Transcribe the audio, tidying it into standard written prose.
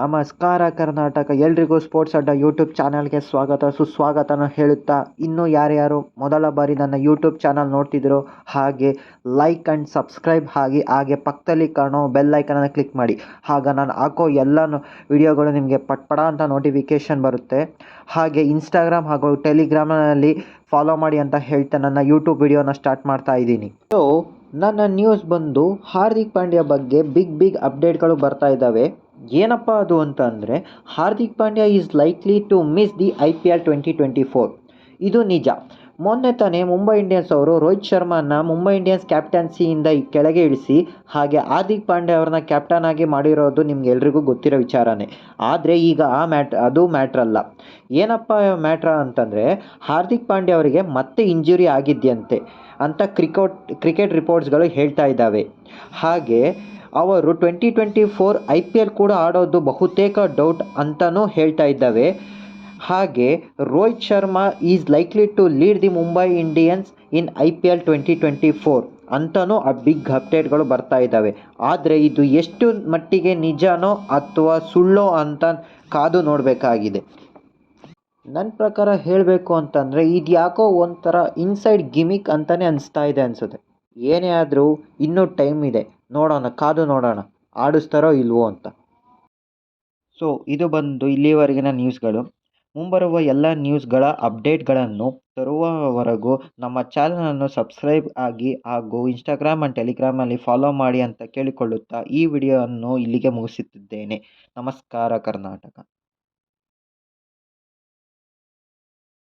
ನಮಸ್ಕಾರ ಕರ್ನಾಟಕ, ಎಲ್ರಿಗೂ ಸ್ಪೋರ್ಟ್ಸ್ ಅಡ್ಡ ಯೂಟ್ಯೂಬ್ ಚಾನಲ್ಗೆ ಸ್ವಾಗತ ಸುಸ್ವಾಗತನ ಹೇಳುತ್ತಾ, ಇನ್ನೂ ಯಾರ್ಯಾರು ಮೊದಲ ಬಾರಿ ನನ್ನ ಯೂಟ್ಯೂಬ್ ಚಾನಲ್ ನೋಡ್ತಿದ್ದೀರೋ ಹಾಗೆ ಲೈಕ್ ಆ್ಯಂಡ್ ಸಬ್ಸ್ಕ್ರೈಬ್ ಹಾಗೆ ಪಕ್ಕದಲ್ಲಿ ಕಾಣೋ ಬೆಲ್ ಐಕನನ್ನು ಕ್ಲಿಕ್ ಮಾಡಿ. ಆಗ ನಾನು ಹಾಕೋ ಎಲ್ಲ ವಿಡಿಯೋಗಳು ನಿಮಗೆ ಪಟ್ಪಡ ಅಂತ ನೋಟಿಫಿಕೇಷನ್ ಬರುತ್ತೆ. ಹಾಗೆ ಇನ್ಸ್ಟಾಗ್ರಾಮ್ ಹಾಗೂ ಟೆಲಿಗ್ರಾಮ್ನಲ್ಲಿ ಫಾಲೋ ಮಾಡಿ ಅಂತ ಹೇಳ್ತಾ ನನ್ನ ಯೂಟ್ಯೂಬ್ ವಿಡಿಯೋನ ಸ್ಟಾರ್ಟ್ ಮಾಡ್ತಾ ಇದ್ದೀನಿ. ಸೊ ನನ್ನ ನ್ಯೂಸ್ ಬಂದು ಹಾರ್ದಿಕ್ ಪಾಂಡ್ಯ ಬಗ್ಗೆ ಬಿಗ್ ಅಪ್ಡೇಟ್ಗಳು ಬರ್ತಾ ಇದ್ದಾವೆ. ಏನಪ್ಪ ಅದು ಅಂತ ಅಂದರೆ, Hardik Pandya is likely to miss the IPL 2024. ಇದು ನಿಜ. ಮೊನ್ನೆ ತಾನೇ ಮುಂಬೈ ಇಂಡಿಯನ್ಸ್ ಅವರು ರೋಹಿತ್ ಶರ್ಮಾನ ಮುಂಬೈ ಇಂಡಿಯನ್ಸ್ ಕ್ಯಾಪ್ಟನ್ಸಿಯಿಂದ ಕೆಳಗೆ ಇಳಿಸಿ ಹಾಗೆ ಹಾರ್ದಿಕ್ ಪಾಂಡ್ಯ ಅವ್ರನ್ನ ಕ್ಯಾಪ್ಟನ್ ಆಗಿ ಮಾಡಿರೋದು ನಿಮ್ಗೆ ಎಲ್ರಿಗೂ ಗೊತ್ತಿರೋ ವಿಚಾರನೇ. ಆದರೆ ಈಗ ಅದು ಮ್ಯಾಟ್ರ್ ಅಲ್ಲ. ಏನಪ್ಪ ಮ್ಯಾಟ್ರ ಅಂತಂದರೆ, ಹಾರ್ದಿಕ್ ಪಾಂಡ್ಯ ಅವರಿಗೆ ಮತ್ತೆ ಇಂಜುರಿ ಆಗಿದೆಯಂತೆ ಅಂತ ಕ್ರಿಕೆಟ್ ರಿಪೋರ್ಟ್ಸ್ಗಳು ಹೇಳ್ತಾ ಇದ್ದಾವೆ. ಹಾಗೆ ಅವರು 2024 IPL ಕೂಡ ಆಡೋದು ಬಹುತೇಕ ಡೌಟ್ ಅಂತಲೂ ಹೇಳ್ತಾ ಇದ್ದಾವೆ. ಹಾಗೆ Rohit Sharma is likely to lead the Mumbai Indians in IPL 2024 ಅಂತಲೂ ಬಿಗ್ ಅಪ್ಡೇಟ್ಗಳು ಬರ್ತಾ ಇದ್ದಾವೆ. ಆದರೆ ಇದು ಎಷ್ಟು ಮಟ್ಟಿಗೆ ನಿಜನೋ ಅಥವಾ ಸುಳ್ಳೋ ಅಂತ ಕಾದು ನೋಡಬೇಕಾಗಿದೆ. ನನ್ನ ಪ್ರಕಾರ ಹೇಳಬೇಕು ಅಂತಂದರೆ, ಇದು ಯಾಕೋ ಒಂಥರ ಇನ್ಸೈಡ್ ಗಿಮಿಕ್ ಅಂತಲೇ ಅನಿಸ್ತಾ ಇದೆ ಅನಿಸುತ್ತೆ. ಏನೇ ಆದರೂ ಇನ್ನೂ ಟೈಮ್ ಇದೆ, ನೋಡೋಣ, ಕಾದು ನೋಡೋಣ ಆಡಿಸ್ತಾರೋ ಇಲ್ವೋ ಅಂತ. ಸೊ ಇದು ಬಂದು ಇಲ್ಲಿವರೆಗಿನ ನ್ಯೂಸ್ಗಳು. ಮುಂಬರುವ ಎಲ್ಲ ನ್ಯೂಸ್ಗಳ ಅಪ್ಡೇಟ್ಗಳನ್ನು ತರುವವರೆಗೂ ನಮ್ಮ ಚಾನಲನ್ನು ಸಬ್ಸ್ಕ್ರೈಬ್ ಆಗಿ ಹಾಗೂ ಇನ್ಸ್ಟಾಗ್ರಾಮ್ ಆ್ಯಂಡ್ ಟೆಲಿಗ್ರಾಮಲ್ಲಿ ಫಾಲೋ ಮಾಡಿ ಅಂತ ಕೇಳಿಕೊಳ್ಳುತ್ತಾ ಈ ವಿಡಿಯೋವನ್ನು ಇಲ್ಲಿಗೆ ಮುಗಿಸುತ್ತಿದ್ದೇನೆ. ನಮಸ್ಕಾರ ಕರ್ನಾಟಕ.